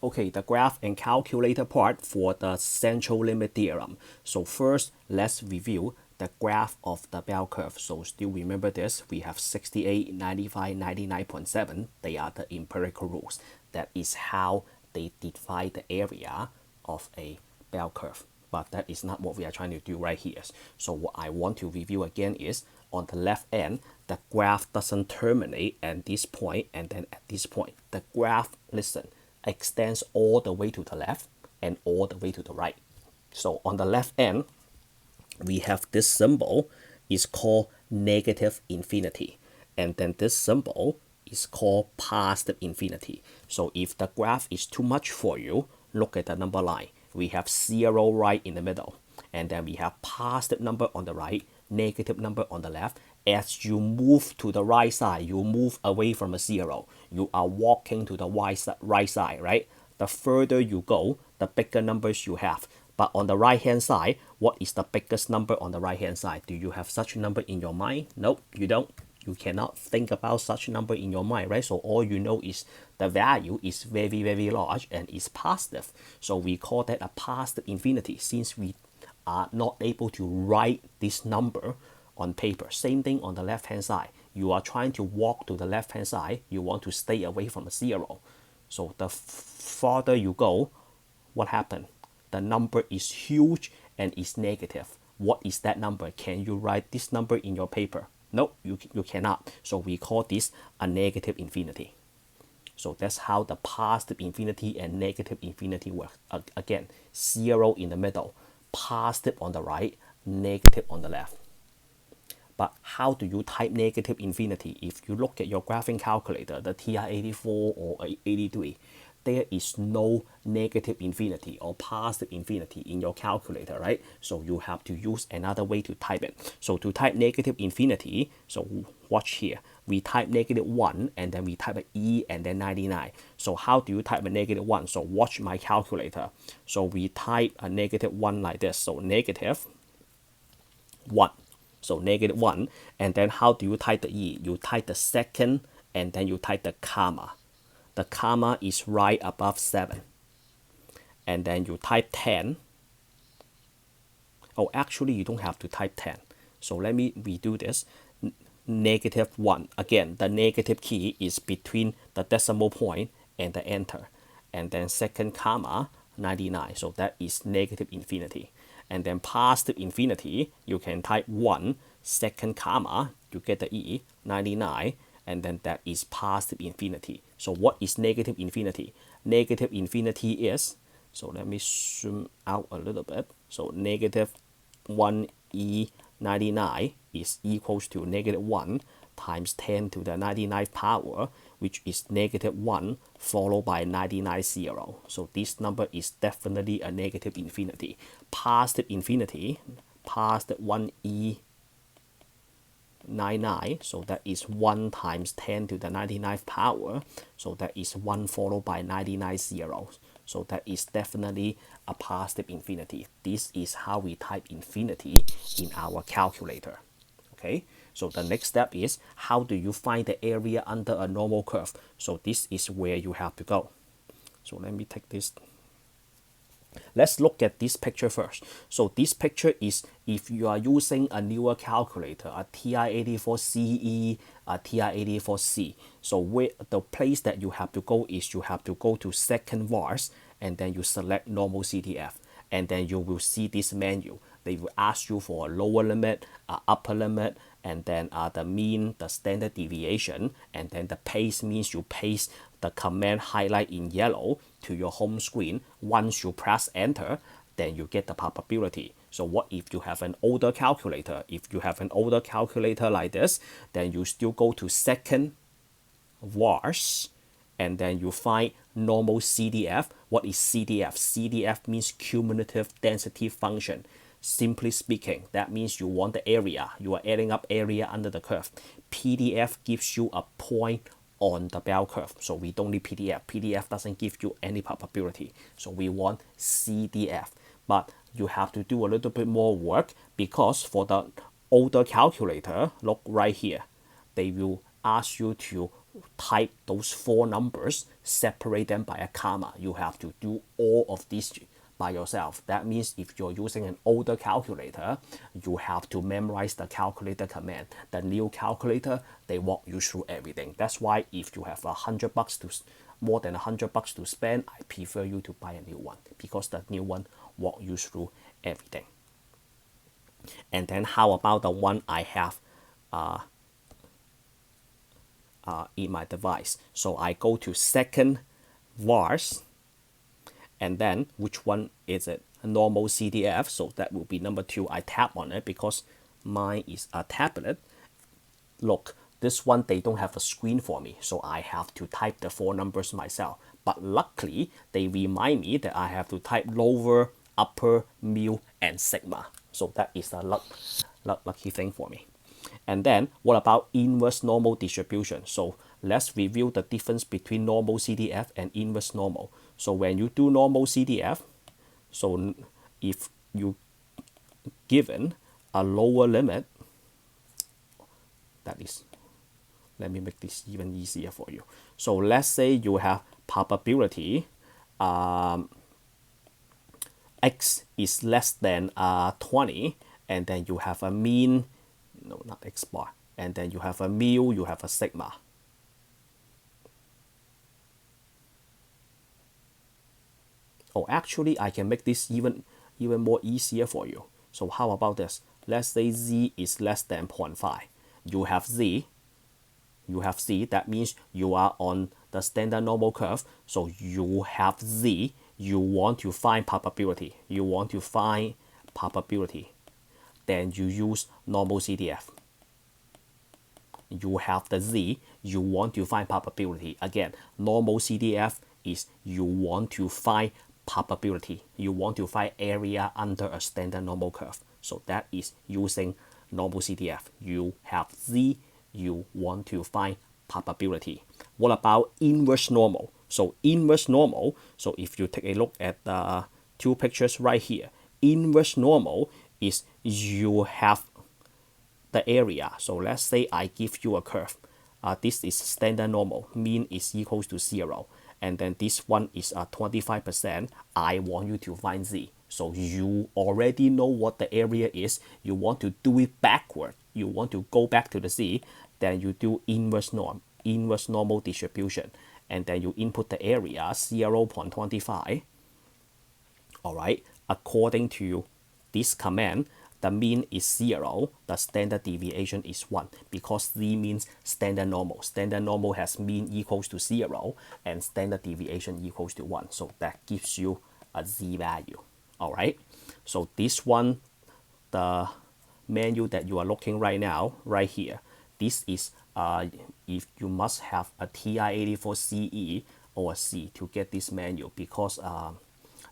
Okay, the graph and calculator part for the central limit theorem. So first, let's review the graph of the bell curve. So still remember this, we have 68, 95, 99.7. They are the empirical rules. That is how they divide the area of a bell curve. But that is not what we are trying to do right here. So what I want to review again is, on the left end, the graph doesn't terminate at this point and then at this point. The graph, listen, extends all the way to the left and all the way to the right. So on the left end, we have this symbol is called negative infinity. And then this symbol is called positive infinity. So if the graph is too much for you, look at the number line. We have 0 right in the middle. And then we have positive number on the right, negative number on the left. As you move to the right side, you move away from a 0. You are walking to the right side, right? The further you go, the bigger numbers you have. But on the right hand side, what is the biggest number on the right hand side? Do you have such a number in your mind? Nope, you don't. You cannot think about such a number in your mind, right? So all you know is the value is very, very large and is positive. So we call that a positive infinity, since we are not able to write this number on paper. Same thing on the left hand side. You are trying to walk to the left hand side. You want to stay away from a 0. So the farther you go, what happened? The number is huge and is negative. What is that number? Can you write this number in your paper? No, you cannot. So we call this a negative infinity. So that's how the positive infinity and negative infinity work. Again, 0 in the middle, positive on the right, negative on the left. But how do you type negative infinity? If you look at your graphing calculator, the TI-84 or 83, there is no negative infinity or positive infinity in your calculator, right? So you have to use another way to type it. So to type negative infinity, so watch here. We type -1 and then we type an E and then 99. So how do you type a -1? So watch my calculator. So we type a -1 like this. So -1. So -1. And then how do you type the E? You type the second and then you type the comma. The comma is right above 7. And then you type 10. Oh, actually, you don't have to type 10. So let me redo this. -1. Again, the negative key is between the decimal point and the enter. And then second comma, 99. So that is negative infinity. And then positive infinity, you can type 1, second comma, you get the E, 99. And then that is positive infinity. So what is negative infinity? Negative infinity is, so let me zoom out a little bit. So -1e 99 is equals to -1 times 10 to the 99th power, which is -1 followed by 99 0. So this number is definitely a negative infinity. Positive infinity, positive 1e 99, so that is 1 times 10 to the 99th power, so that is 1 followed by 99 zeros. So that is definitely a positive infinity. This is how we type infinity in our calculator. Okay, so the next step is, how do you find the area under a normal curve? So this is where you have to go. So let me take this. Let's look at this picture first. So this picture is if you are using a newer calculator, a TI-84CE, a TI-84C. So where the place that you have to go is, you have to go to second vars and then you select normal CDF. And then you will see this menu. They will ask you for a lower limit, upper limit, and then the mean, the standard deviation, and then the paste means you paste the command highlight in yellow to your home screen. Once you press enter, then you get the probability. So what if you have an older calculator? If you have an older calculator like this, then you still go to second vars, and then you find normal CDF. What is CDF? CDF means cumulative density function. Simply speaking, that means you want the area. You are adding up area under the curve. PDF gives you a point on the bell curve. So we don't need PDF. PDF doesn't give you any probability. So we want CDF. But you have to do a little bit more work, because for the older calculator, look right here, they will ask you to type those four numbers, separate them by a comma. You have to do all of this by yourself. That means if you're using an older calculator, you have to memorize the calculator command. The new calculator, they walk you through everything. That's why if you have $100 to more than $100 to spend, I prefer you to buy a new one, because the new one walk you through everything. And then how about the one I have in my device? So I go to second vars, and then which one is it? Normal CDF. So that will be number 2. I tap on it because mine is a tablet. Look, this one, they don't have a screen for me, so I have to type the four numbers myself. But luckily, they remind me that I have to type lower, upper, mu, and sigma. So that is a lucky thing for me. And then what about inverse normal distribution? So let's review the difference between normal CDF and inverse normal. So when you do normal CDF, so if you given a lower limit, that is, let me make this even easier for you. So let's say you have probability x is less than 20, and then you have a mean, no, not x bar, and then you have a mu, you have a sigma. Oh, actually, I can make this even more easier for you. So how about this? Let's say z is less than 0.5. You have z, that means you are on the standard normal curve. So you have z, you want to find probability. Then you use normal CDF. You have the z, you want to find probability. Again, normal CDF is you want to find probability. You want to find area under a standard normal curve. So that is using normal CDF. You have z, you want to find probability. What about inverse normal? So inverse normal, so if you take a look at the two pictures right here, inverse normal is you have the area. So let's say I give you a curve. This is standard normal, mean is equals to 0. And then this one is 25%. I want you to find z. So you already know what the area is. You want to do it backward. You want to go back to the z. Then you do inverse norm, inverse normal distribution. And then you input the area 0.25. All right. According to this command, the mean is 0, the standard deviation is 1, because z means standard normal. Standard normal has mean equals to 0 and standard deviation equals to 1. So that gives you a z value. All right. So this one, the menu that you are looking right now, right here, this is if you must have a TI-84 CE or a C to get this menu, because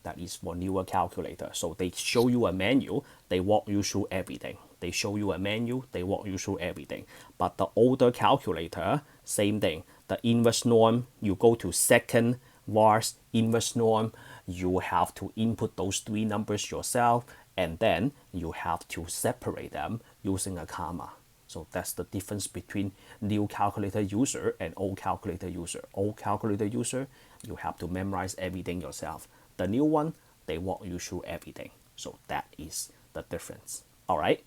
that is for newer calculator. So they show you a menu, they walk you through everything. They show you a menu, they walk you through everything. But the older calculator, same thing. The inverse norm, you go to second vars inverse norm, you have to input those three numbers yourself, and then you have to separate them using a comma. So that's the difference between new calculator user and old calculator user. Old calculator user, you have to memorize everything yourself. The new one, they walk you through everything. So that is the difference. All right.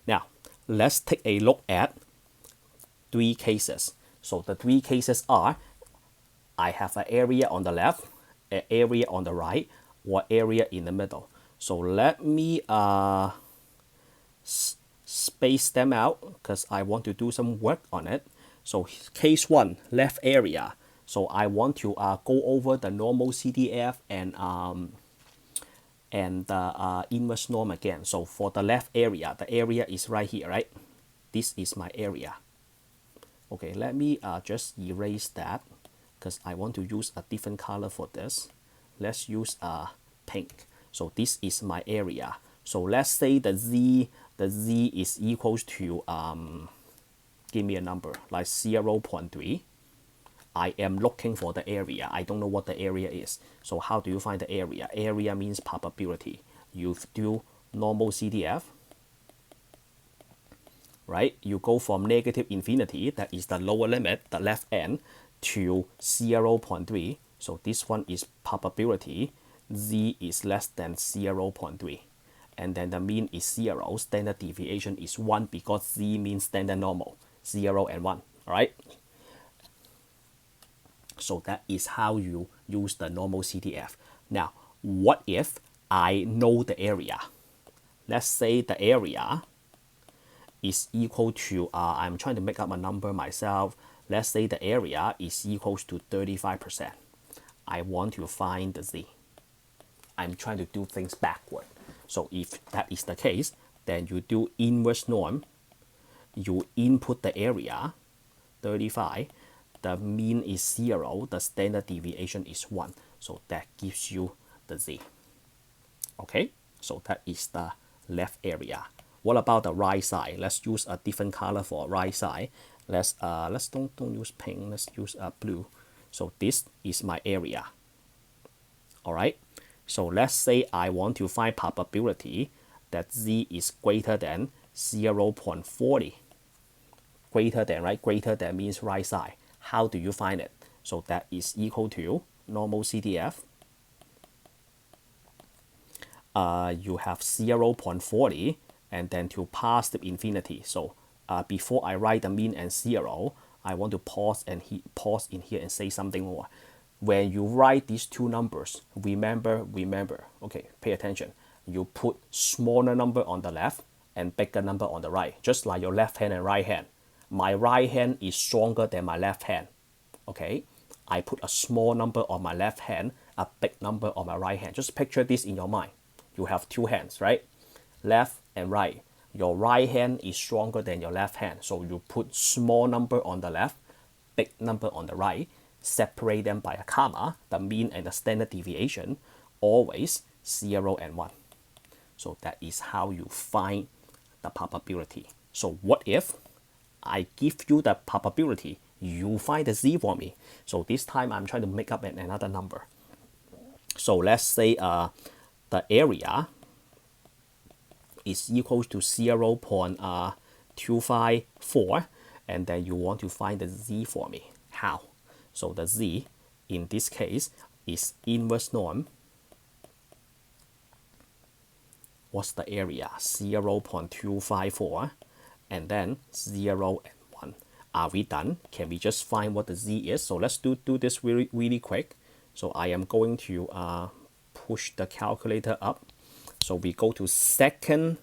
Now, let's take a look at three cases. So the three cases are, I have an area on the left, an area on the right, or area in the middle. So let me space them out because I want to do some work on it. So case 1, left area. So I want to go over the normal CDF and the inverse norm again. So for the left area, the area is right here, right? This is my area. Okay, let me just erase that because I want to use a different color for this. Let's use pink. So this is my area. So let's say the z is equals to give me a number like 0.3. I am looking for the area. I don't know what the area is. So how do you find the area? Area means probability. You do normal CDF, right? You go from negative infinity, that is the lower limit, the left end, to 0.3. So this one is probability z is less than 0.3. And then the mean is 0, standard deviation is 1 because z means standard normal, 0 and 1, all right? So that is how you use the normal CDF. Now, what if I know the area? Let's say the area is equal to, I'm trying to make up a number myself. Let's say the area is equals to 35%. I want to find the z. I'm trying to do things backward. So if that is the case, then you do inverse norm. You input the area, 35. The mean is 0. The standard deviation is 1. So that gives you the z. Okay, so that is the left area. What about the right side? Let's use a different color for right side. Let's don't use pink. Let's use blue. So this is my area. All right. So let's say I want to find probability that z is greater than 0.40. Greater than, right? Greater than means right side. How do you find it? So that is equal to normal CDF. You have 0.40 and then to positive infinity. So before I write the mean and 0, I want to pause in here and say something more. When you write these two numbers, remember, okay, pay attention. You put smaller number on the left and bigger number on the right, just like your left hand and right hand. My right hand is stronger than my left hand, okay? I put a small number on my left hand, a big number on my right hand. Just picture this in your mind. You have two hands, right? Left and right. Your right hand is stronger than your left hand. So you put small number on the left, big number on the right, separate them by a comma, the mean and the standard deviation, always 0 and 1. So that is how you find the probability. So what if I give you the probability, you find the z for me? So this time I'm trying to make up another number. So let's say the area is equal to 0.254, and then you want to find the z for me. How? So the z in this case is inverse norm. What's the area? 0.254 and then 0 and 1. Are we done? Can we just find what the z is? So let's do this really quick. So I am going to push the calculator up. So we go to second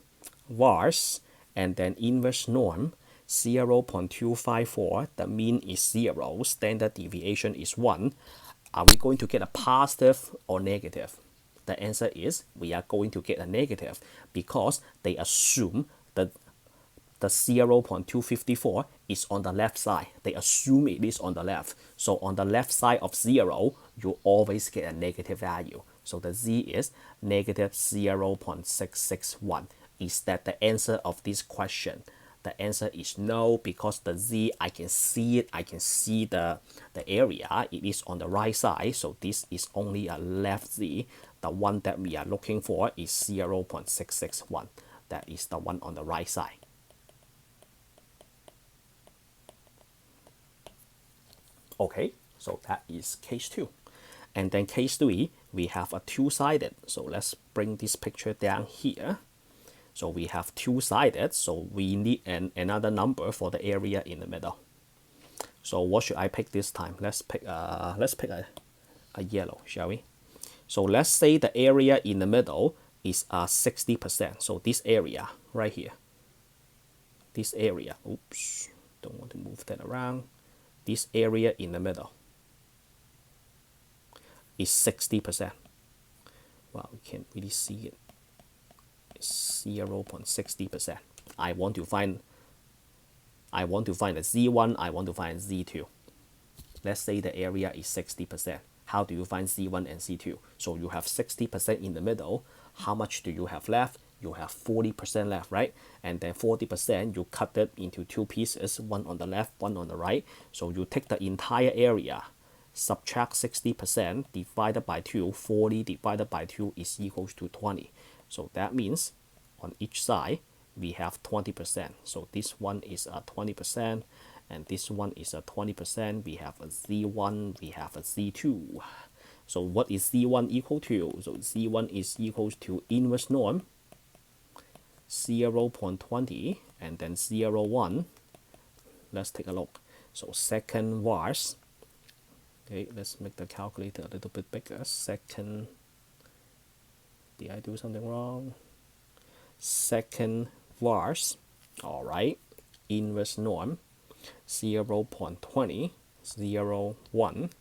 vars and then inverse norm, 0.254. The mean is 0. Standard deviation is 1. Are we going to get a positive or negative? The answer is we are going to get a negative because they assume that the 0.254 is on the left side. They assume it is on the left. So on the left side of 0, you always get a negative value. So the z is negative 0.661. Is that the answer of this question? The answer is no, because the z, I can see it. I can see the area. It is on the right side. So this is only a left z. The one that we are looking for is 0.661. That is the one on the right side. Okay, so that is case 2. And then case 3, we have a two-sided. So let's bring this picture down here. So we have two-sided, so we need another number for the area in the middle. So what should I pick this time? Let's pick a yellow, shall we? So let's say the area in the middle is 60%. So this area right here, this area, oops, don't want to move that around. This area in the middle is 60%. Wow, we can't really see it. It's 0.60%. I want to find a z1, I want to find z2. Let's say the area is 60%. How do you find z1 and z2? So you have 60% in the middle. How much do you have left? You have 40% left, right? And then 40% you cut it into two pieces, one on the left, one on the right. So you take the entire area, subtract 60% divided by 2. 40 divided by 2 is equals to 20. So that means on each side we have 20%. So this one is a 20%, and this one is a 20%. We have a Z1, we have a Z2. So what is Z1 equal to? So Z1 is equals to inverse norm 0.20 and then 0.1. Let's take a look. So second vars. Okay, let's make the calculator a little bit bigger. Second, did I do something wrong? Second vars, all right, inverse norm 0.20, 0.1.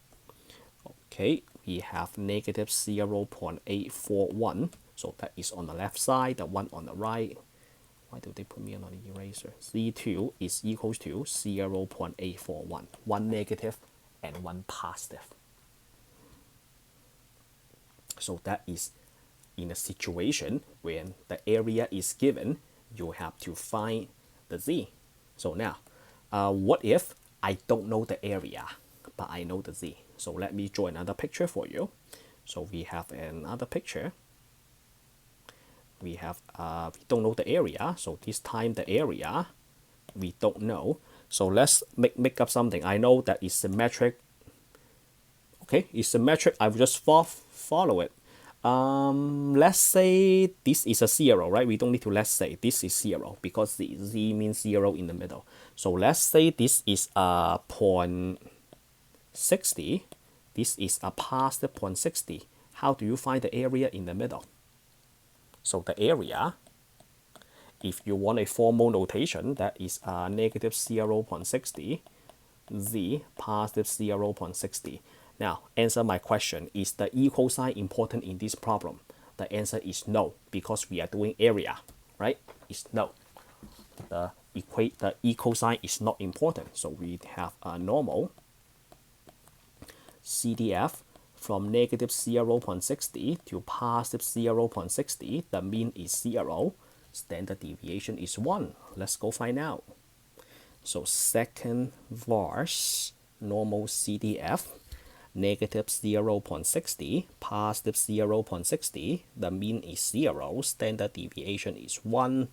Okay, we have negative 0.841. So that is on the left side, the one on the right. Why do they put me on the eraser? Z2 is equals to 0.841. One negative and one positive. So that is in a situation when the area is given, you have to find the Z. So now, what if I don't know the area, but I know the Z? So let me draw another picture for you. So we have another picture. We have, we don't know the area. So this time the area, we don't know. So let's make up something. I know that it's symmetric. Okay, it's symmetric. I will just follow it. Let's say this is a 0, right? We don't need to let's say this is 0 because the Z means 0 in the middle. So let's say this is a 0.60. This is a positive 0.60. How do you find the area in the middle? So the area, if you want a formal notation, that is negative 0.60, Z positive 0.60. Now, answer my question. Is the equal sign important in this problem? The answer is no, because we are doing area, right? It's no. The equal sign is not important. So we have a normal CDF from negative 0.60 to positive 0.60. The mean is 0. Standard deviation is 1. Let's go find out. So second vars, normal CDF, negative 0.60, positive 0.60, the mean is 0, standard deviation is 1.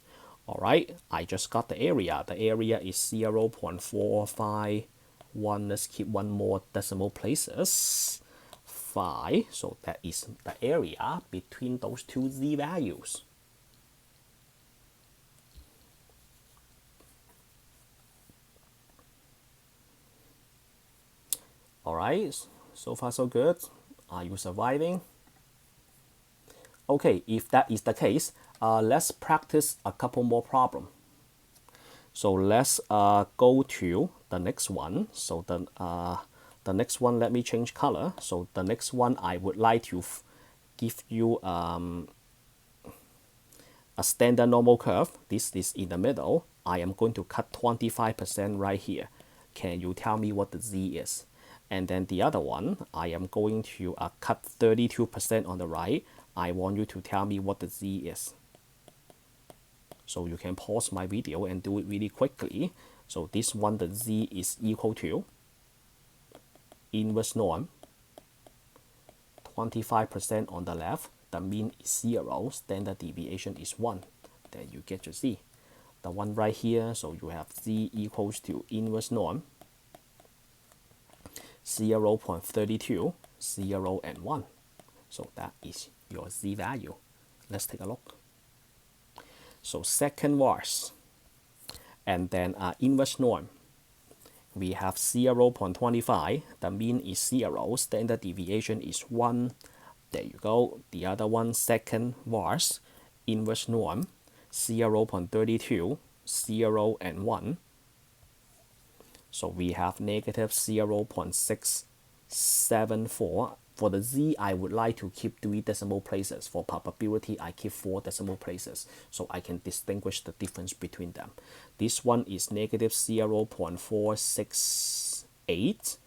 All right, I just got the area. The area is 0.451. Let's keep one more decimal places. 5. So that is the area between those two Z values. All right, so far so good. Are you surviving? Okay, if that is the case, let's practice a couple more problems. So let's go to the next one. So the next one, let me change color. So the next one, I would like to give you a standard normal curve. This is in the middle. I am going to cut 25% right here. Can you tell me what the Z is? And then the other one, I am going to cut 32% on the right. I want you to tell me what the Z is. So you can pause my video and do it really quickly. So this one, the Z is equal to inverse norm, 25% on the left. The mean is 0. Standard deviation is 1. Then you get your Z. The one right here, so you have Z equals to inverse norm, 0.32, 0, and 1. So that is your Z value. Let's take a look. So second vars, and then inverse norm. We have 0.25. The mean is 0. Standard deviation is 1. There you go. The other one, second vars, inverse norm, 0.32, 0, and 1. So we have negative 0.674. For the Z, I would like to keep 3 decimal places. For probability, I keep 4 decimal places, so I can distinguish the difference between them. This one is negative 0.468.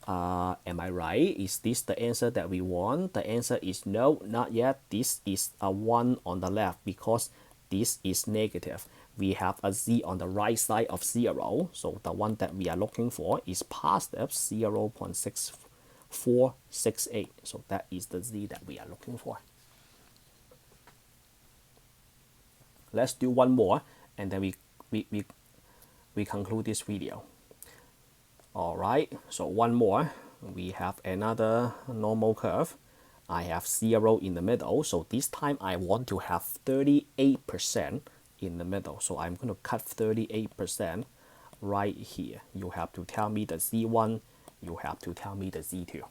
Am I right? Is this the answer that we want? The answer is no, not yet. This is a 1 on the left because this is negative. We have a Z on the right side of 0. So the one that we are looking for is positive 0.6468. So that is the Z that we are looking for. Let's do one more and then we conclude this video. All right, so one more. We have another normal curve. I have 0 in the middle, so this time I want to have 38% in the middle. So I'm going to cut 38% right here. You have to tell me the Z1, you have to tell me the Z2.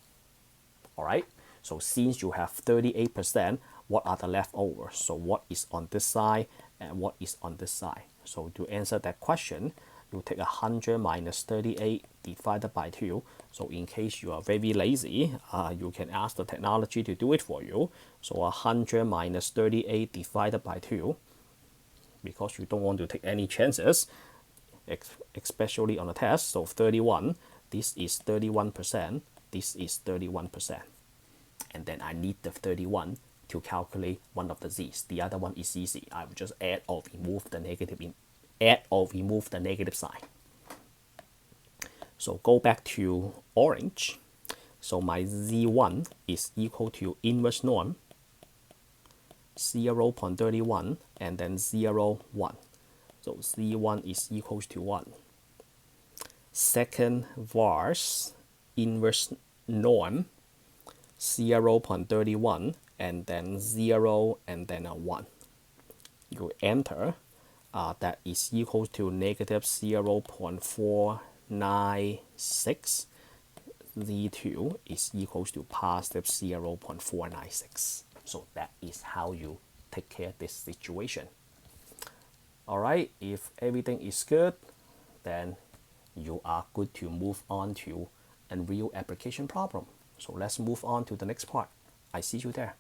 All right, so since you have 38%, what are the leftovers? So what is on this side and what is on this side? So to answer that question, you take 100 minus 38 divided by 2. So in case you are very lazy, you can ask the technology to do it for you. So 100 minus 38 divided by 2, because you don't want to take any chances, especially on a test. So 31, this is 31%, this is 31%. And then I need the 31 to calculate one of the z's. The other one is easy. I will just add or remove the negative sign. So go back to orange. So my z1 is equal to inverse norm 0.31 and then 0, 1. So z1 is equals to 1. Second vars inverse norm 0.31 and then 0 and then a 1. You enter, that is equal to negative 0.496. Z2 is equals to positive 0.496. So that is how you take care of this situation. All right, if everything is good, then you are good to move on to a real application problem. So let's move on to the next part. I see you there.